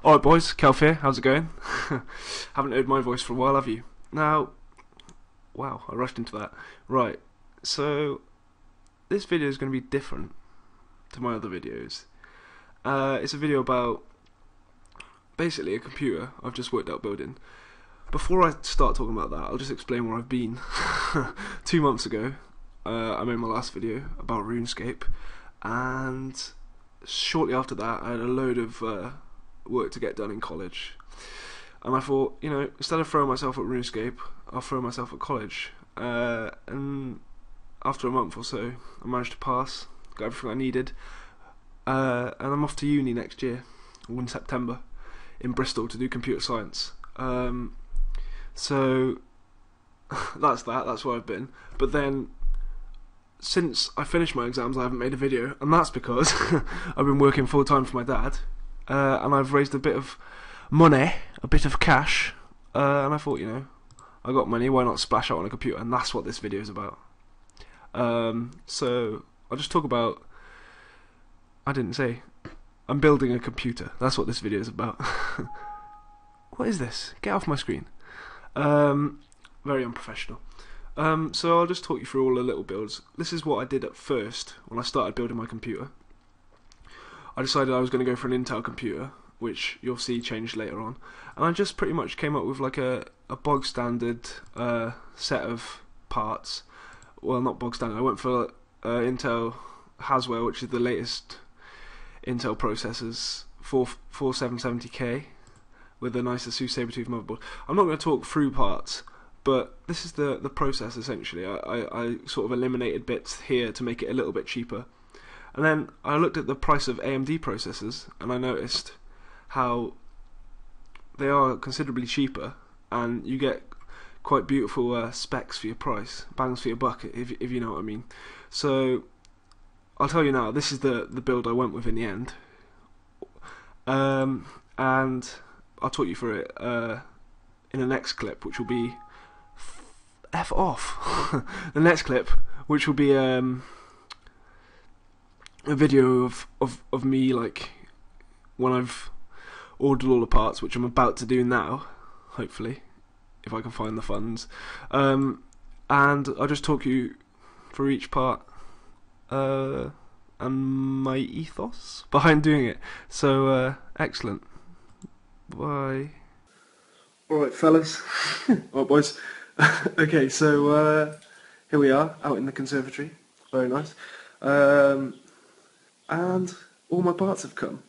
Alright boys, Kelf here, how's it going? Haven't heard my voice for a while, have you? Now, wow, I rushed into that. Right, so this video is going to be different to my other videos. It's a video about basically a computer I've just worked out building. Before I start talking about that, I'll just explain where I've been. 2 months ago, I made my last video about RuneScape, and shortly after that I had a load of work to get done in college, and I thought, you know, instead of throwing myself at RuneScape, I'll throw myself at college. And after a month or so, I managed to pass, got everything I needed, and I'm off to uni next year, in September, in Bristol to do computer science. So that's where I've been. But then, since I finished my exams, I haven't made a video, and that's because I've been working full time for my dad, and I've raised a bit of money, a bit of cash, and I thought, you know, I got money, why not splash out on a computer? And that's what this video is about. So I'll just talk about, I didn't say, I'm building a computer. That's what this video is about. What is this? Get off my screen. Very unprofessional. So I'll just talk you through all the little builds. This is what I did at first when I started building my computer. I decided I was going to go for an Intel computer, which you'll see changed later on, and I just pretty much came up with like a bog standard set of parts. Well, not bog standard, I went for Intel Haswell, which is the latest Intel processors, 4770K, with a nice ASUS Sabertooth motherboard. I'm not going to talk through parts, but this is the process essentially. I sort of eliminated bits here to make it a little bit cheaper. And then I looked at the price of AMD processors, and I noticed how they are considerably cheaper, and you get quite beautiful specs for your price, bangs for your buck, if you know what I mean. So I'll tell you now, this is the build I went with in the end, and I'll talk you through it in the next clip, which will be F off. The next clip, which will be a video of me, like, when I've ordered all the parts, which I'm about to do now, hopefully, if I can find the funds. And I'll just talk you through each part, and my ethos behind doing it. So, excellent. Bye. Alright, fellas. Alright, boys. Okay, so here we are, out in the conservatory. Very nice. And all my parts have come,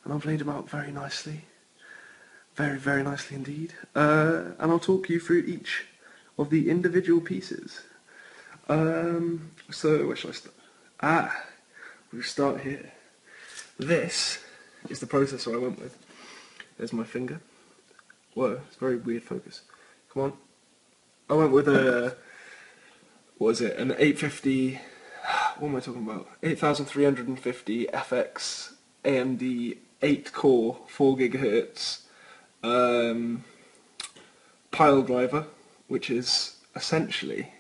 and I've laid them out very nicely. Very, very nicely indeed. And I'll talk you through each of the individual pieces. So, where shall I start? We'll start here. This is the processor I went with. There's my finger. Whoa, it's a very weird focus. Come on. I went with a, what is it, an 850, what am I talking about? 8350 FX AMD 8 core, 4 gigahertz pile driver, which is essentially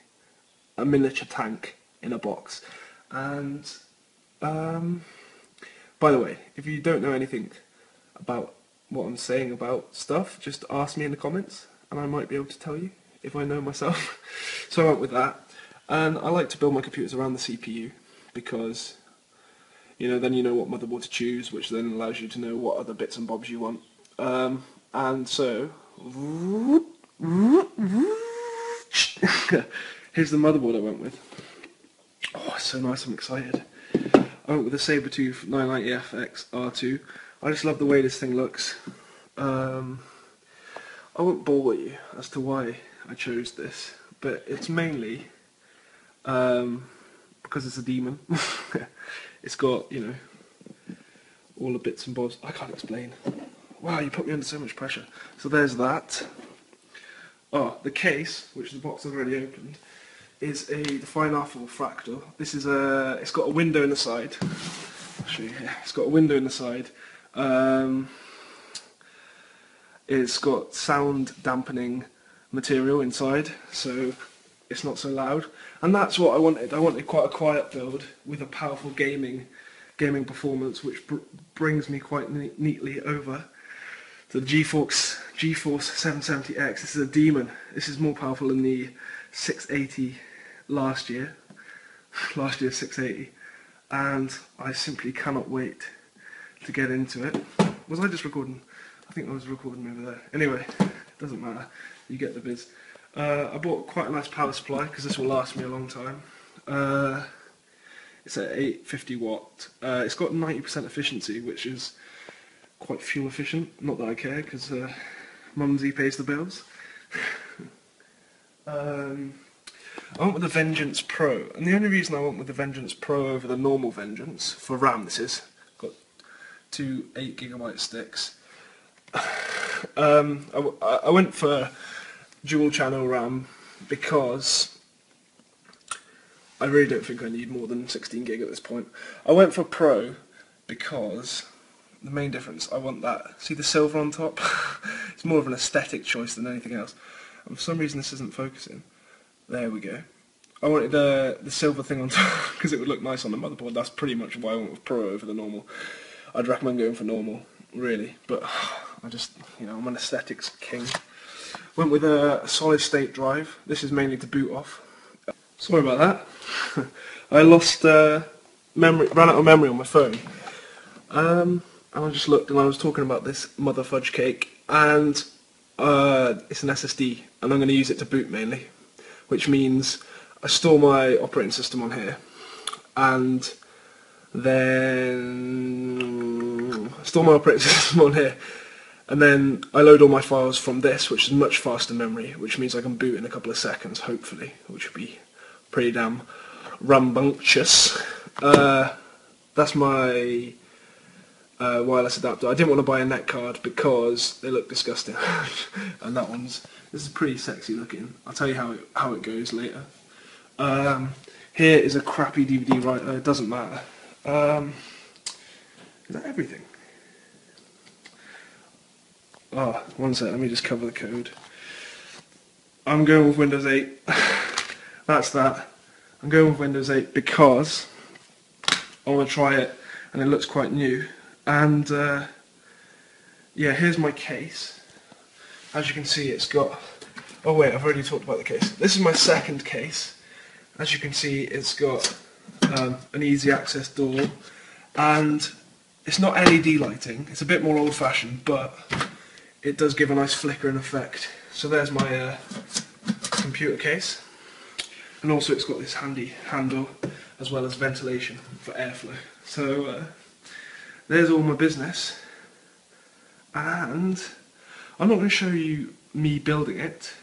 a miniature tank in a box. And by the way, if you don't know anything about what I'm saying about stuff, just ask me in the comments and I might be able to tell you if I know myself. So I went with that, and I like to build my computers around the CPU because, you know, then you know what motherboard to choose, which then allows you to know what other bits and bobs you want. And so here's the motherboard I went with. Oh, it's so nice, I'm excited. I went with the Sabertooth 990FX R2. I just love the way this thing looks. I won't bore you as to why I chose this, but it's mainly because it's a demon. It's got, you know, all the bits and bobs. I can't explain. Wow, you put me under so much pressure. So there's that. Oh, the case, which the box I've already opened, is a Define R4 Fractal. This is it's got a window in the side. I'll show you here. It's got a window in the side. It's got sound dampening material inside, so it's not so loud. And that's what I wanted. I wanted quite a quiet build with a powerful gaming performance, which brings me quite neatly over So the GeForce 770X, this is a demon. This is more powerful than the 680 last year. Last year's 680. And I simply cannot wait to get into it. Was I just recording? I think I was recording over there. Anyway, it doesn't matter. You get the biz. I bought quite a nice power supply because this will last me a long time. It's at 850 watt. It's got 90% efficiency, which is quite fuel efficient. Not that I care, because Mumsy pays the bills. I went with the Vengeance Pro, and the only reason I went with the Vengeance Pro over the normal Vengeance, for RAM this is, got two 8GB sticks. I went for dual channel RAM because I really don't think I need more than 16 gig at this point. I went for Pro because the main difference, I want that, see the silver on top? It's more of an aesthetic choice than anything else. And for some reason this isn't focusing. There we go. I wanted the silver thing on top because it would look nice on the motherboard. That's pretty much why I went with Pro over the normal. I'd recommend going for normal, really, but I just, you know, I'm an aesthetics king. Went with a solid state drive. This is mainly to boot off. Sorry about that. I lost memory, ran out of memory on my phone. And I just looked and I was talking about this mother fudge cake, and it's an SSD, and I'm going to use it to boot mainly, which means I store my operating system on here, and then I store my operating system on here, and then I load all my files from this, which is much faster memory, which means I can boot in a couple of seconds, hopefully, which would be pretty damn rambunctious. That's my wireless adapter. I didn't want to buy a net card because they look disgusting, and this is pretty sexy looking. I'll tell you how it goes later. Here is a crappy DVD writer. It doesn't matter. Is that everything? Oh, one sec, let me just cover the code. I'm going with Windows 8. That's that. I'm going with Windows 8 because I want to try it, and it looks quite new. And yeah, here's my case. As you can see, it's got... Oh wait, I've already talked about the case. This is my second case. As you can see, it's got an easy access door, and it's not LED lighting. It's a bit more old-fashioned, but it does give a nice flickering effect. So there's my computer case, and also it's got this handy handle as well as ventilation for airflow. So there's all my business, and I'm not going to show you me building it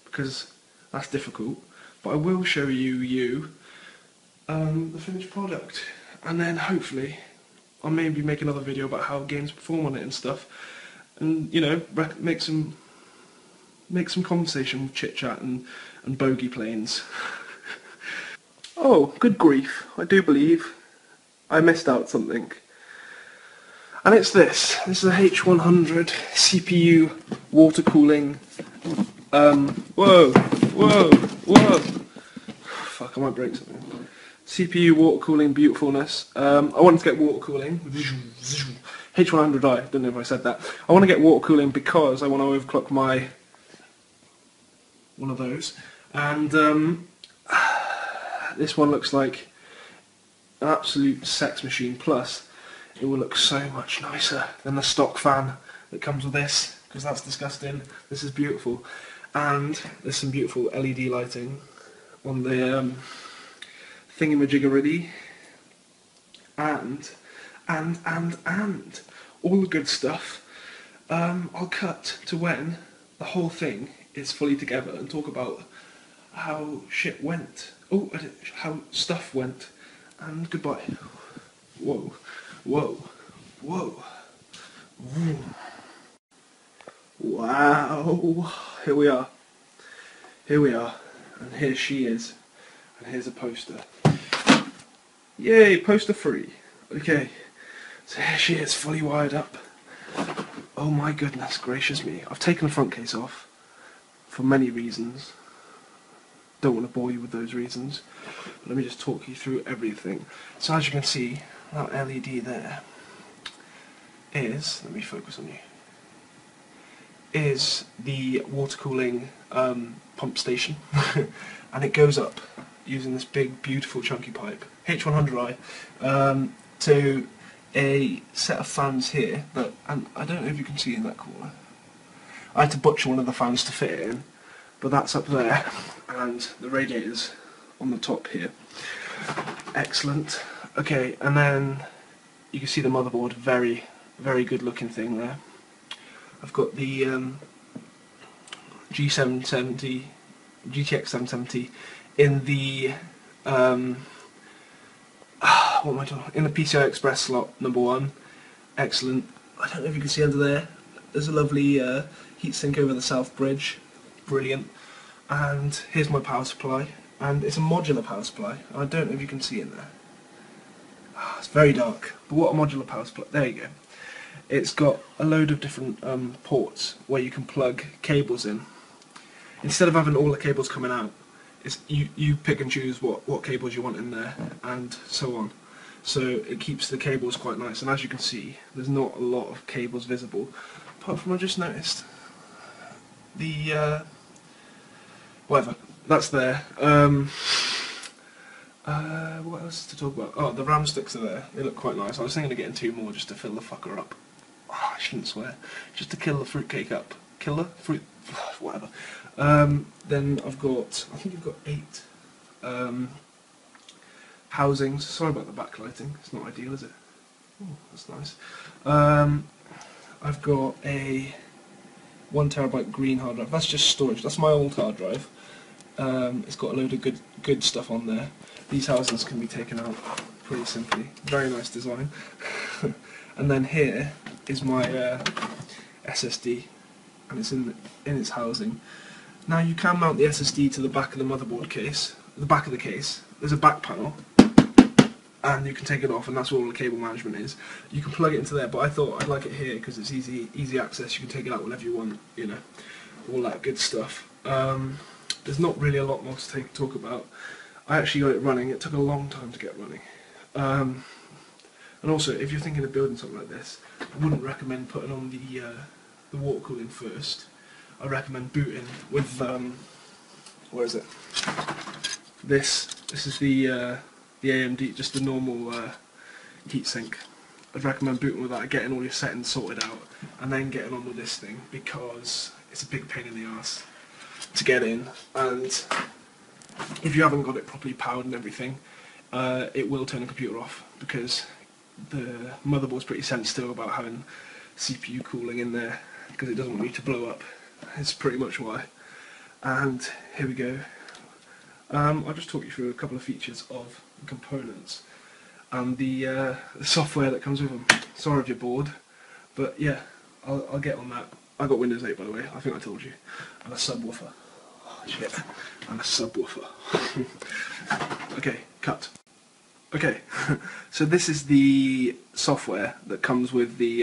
because that's difficult, but I will show you the finished product, and then hopefully I'll maybe make another video about how games perform on it and stuff, and you know, make some conversation with chit chat and bogey planes. Oh, good grief, I do believe I missed out something. And it's this. This is a H100 CPU water cooling. Whoa. Fuck, I might break something. CPU water cooling beautifulness. I wanted to get water cooling. H100i, don't know if I said that. I want to get water cooling because I want to overclock my one of those. And this one looks like an absolute sex machine, plus it will look so much nicer than the stock fan that comes with this, because that's disgusting. This is beautiful, and there's some beautiful LED lighting on the thingamajiggeriddy, and all the good stuff. I'll cut to when the whole thing is fully together and talk about how shit went. Oh, how stuff went. And goodbye. Whoa. Wow. Here we are. And here she is. And here's a poster. Yay, poster free. Okay. So here she is, fully wired up. Oh my goodness gracious me. I've taken the front case off for many reasons. Don't want to bore you with those reasons. But let me just talk you through everything. So as you can see, that LED there is, let me focus on you. is the water cooling pump station, and it goes up using this big, beautiful, chunky pipe, H100i, to a set of fans here, and I don't know if you can see in that corner. I had to butcher one of the fans to fit it in, but that's up there, and the radiator's on the top here. Excellent. Okay, and then you can see the motherboard, very, very good looking thing there. I've got the GTX 770 in the what am I talking? In the PCI Express slot number 1. Excellent. I don't know if you can see under there. There's a lovely heatsink over the south bridge. Brilliant. And here's my power supply, and it's a modular power supply. I don't know if you can see in there. It's very dark, but what a modular power supply. There you go. It's got a load of different ports where you can plug cables in. Instead of having all the cables coming out, you pick and choose what cables you want in there, and so on. So it keeps the cables quite nice, and as you can see, there's not a lot of cables visible, apart from I just noticed the whatever, that's there. What else to talk about? Oh, the RAM sticks are there. They look quite nice. I was thinking of getting 2 more just to fill the fucker up. Oh, I shouldn't swear. Just to kill the fruitcake up. Kill the fruit... whatever. Then I've got... I think you've got 8 housings. Sorry about the backlighting. It's not ideal, is it? Oh, that's nice. I've got a 1TB green hard drive. That's just storage. That's my old hard drive. It's got a load of good stuff on there. These housings can be taken out pretty simply. Very nice design. And then here is my SSD, and it's in its housing. Now you can mount the SSD to the back of the motherboard case. The back of the case. There's a back panel, and you can take it off, and that's where all the cable management is. You can plug it into there, but I thought I'd like it here because it's easy access. You can take it out whenever you want. You know, all that good stuff. There's not really a lot more to talk about. I actually got it running. It took a long time to get running. And also, if you're thinking of building something like this, I wouldn't recommend putting on the water cooling first. I recommend booting with where is it? This is the AMD, just the normal heatsink. I'd recommend booting with that, getting all your settings sorted out, and then getting on with this thing, because it's a big pain in the arse to get in, and if you haven't got it properly powered and everything, it will turn the computer off, because the motherboard's pretty sensitive about having CPU cooling in there, because it doesn't want you to blow up. It's pretty much why. And here we go. I'll just talk you through a couple of features of the components and the software that comes with them. Sorry if you're bored, but yeah, I'll get on that. I got Windows 8, by the way, I think I told you, and a subwoofer. Oh, shit. And a subwoofer. Okay, cut. Okay, so this is the software that comes with the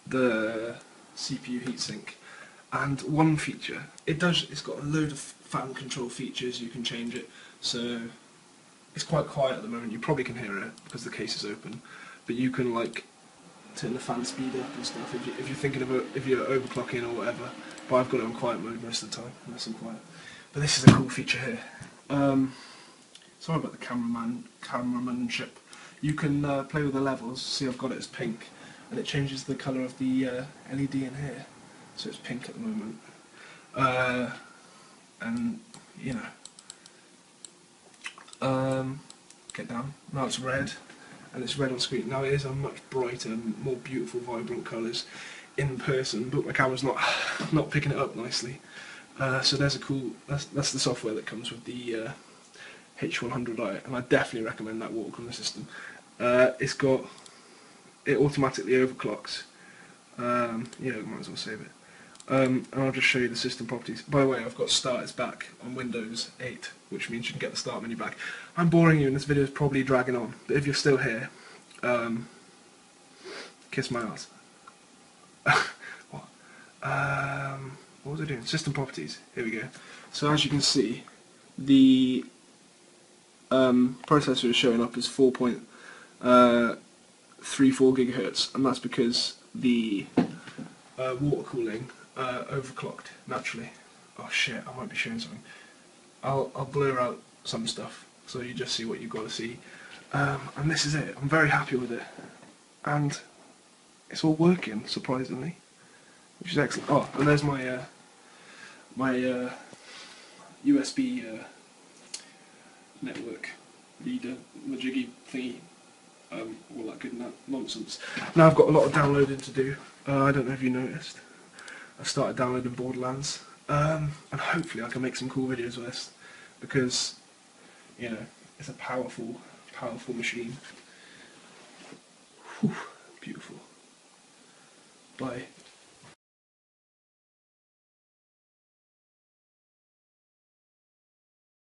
CPU heatsink. And one feature, it's got a load of fan control features. You can change it, so it's quite quiet at the moment. You probably can hear it because the case is open, but you can like turn the fan speed up and stuff if you're thinking of if you're overclocking or whatever. But I've got it on quiet mode most of the time, nice and quiet. But this is a cool feature here. Sorry about the cameramanship. You can play with the levels. See, I've got it as pink, and it changes the colour of the LED in here. So it's pink at the moment. And you know, get down. Now it's red, and it's red on screen. Now it is a much brighter, more beautiful, vibrant colours in person, but my camera's not picking it up nicely. So there's a cool. That's the software that comes with the H100i, and I definitely recommend that water cooling system. It automatically overclocks. Yeah, might as well save it. And I'll just show you the system properties. By the way, I've got Start is back on Windows 8, which means you can get the Start menu back. I'm boring you, and this video is probably dragging on, but if you're still here, kiss my ass. What? What was I doing? System properties. Here we go. So as you can see, the processor is showing up as 4.34 gigahertz, and that's because the water cooling, overclocked naturally. Oh shit, I might be showing something. I'll blur out some stuff so you just see what you've got to see. And this is it. I'm very happy with it, and it's all working surprisingly, which is excellent. Oh, and there's my USB network reader, majiggy thingy, all that good nonsense. Now I've got a lot of downloading to do. I don't know if you noticed. I started downloading Borderlands, and hopefully I can make some cool videos with this, because, you know, it's a powerful machine. Whew, beautiful. Bye.